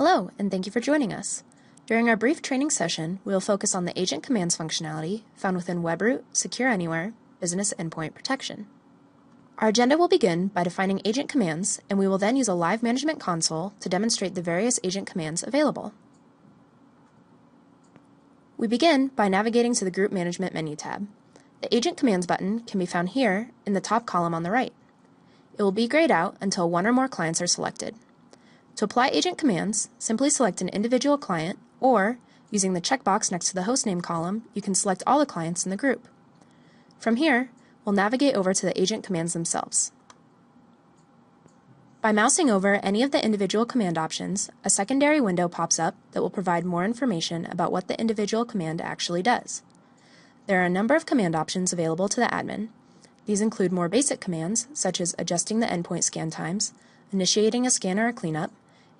Hello, and thank you for joining us. During our brief training session, we will focus on the Agent Commands functionality found within Webroot SecureAnywhere Business Endpoint Protection. Our agenda will begin by defining agent commands, and we will then use a live management console to demonstrate the various agent commands available. We begin by navigating to the Group Management menu tab. The Agent Commands button can be found here in the top column on the right. It will be grayed out until one or more clients are selected. To apply agent commands, simply select an individual client, or, using the checkbox next to the hostname column, you can select all the clients in the group. From here, we'll navigate over to the agent commands themselves. By mousing over any of the individual command options, a secondary window pops up that will provide more information about what the individual command actually does. There are a number of command options available to the admin. These include more basic commands, such as adjusting the endpoint scan times, initiating a scan or a cleanup,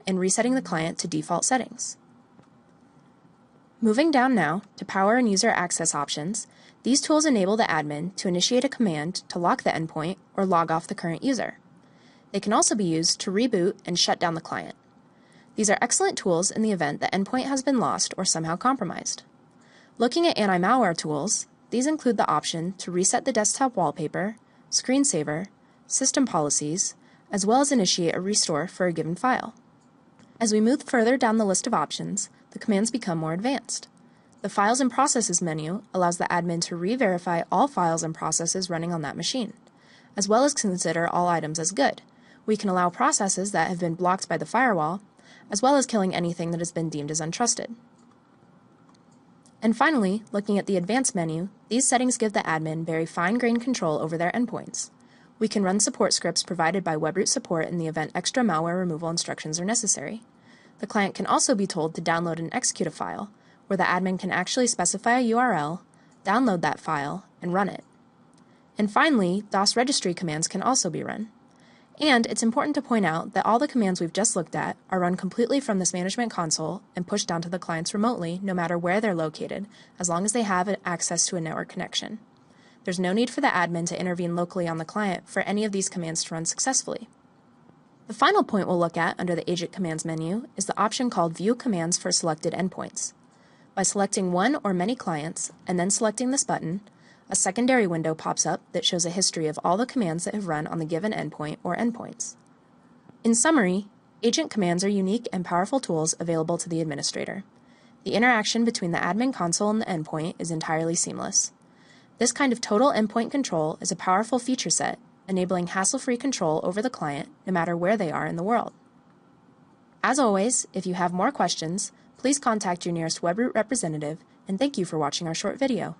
and resetting the client to default settings. Moving down now to Power and User Access options, these tools enable the admin to initiate a command to lock the endpoint or log off the current user. They can also be used to reboot and shut down the client. These are excellent tools in the event the endpoint has been lost or somehow compromised. Looking at anti-malware tools, these include the option to reset the desktop wallpaper, screensaver, system policies, as well as initiate a restore for a given file. As we move further down the list of options, the commands become more advanced. The Files and Processes menu allows the admin to re-verify all files and processes running on that machine, as well as consider all items as good. We can allow processes that have been blocked by the firewall, as well as killing anything that has been deemed as untrusted. And finally, looking at the Advanced menu, these settings give the admin very fine-grained control over their endpoints. We can run support scripts provided by Webroot Support in the event extra malware removal instructions are necessary. The client can also be told to download and execute a file, where the admin can actually specify a URL, download that file, and run it. And finally, DOS registry commands can also be run. And it's important to point out that all the commands we've just looked at are run completely from this management console and pushed down to the clients remotely, no matter where they're located, as long as they have access to a network connection. There's no need for the admin to intervene locally on the client for any of these commands to run successfully. The final point we'll look at under the Agent Commands menu is the option called View Commands for Selected Endpoints. By selecting one or many clients and then selecting this button, a secondary window pops up that shows a history of all the commands that have run on the given endpoint or endpoints. In summary, agent commands are unique and powerful tools available to the administrator. The interaction between the admin console and the endpoint is entirely seamless. This kind of total endpoint control is a powerful feature set, enabling hassle-free control over the client no matter where they are in the world. As always, if you have more questions, please contact your nearest Webroot representative, and thank you for watching our short video.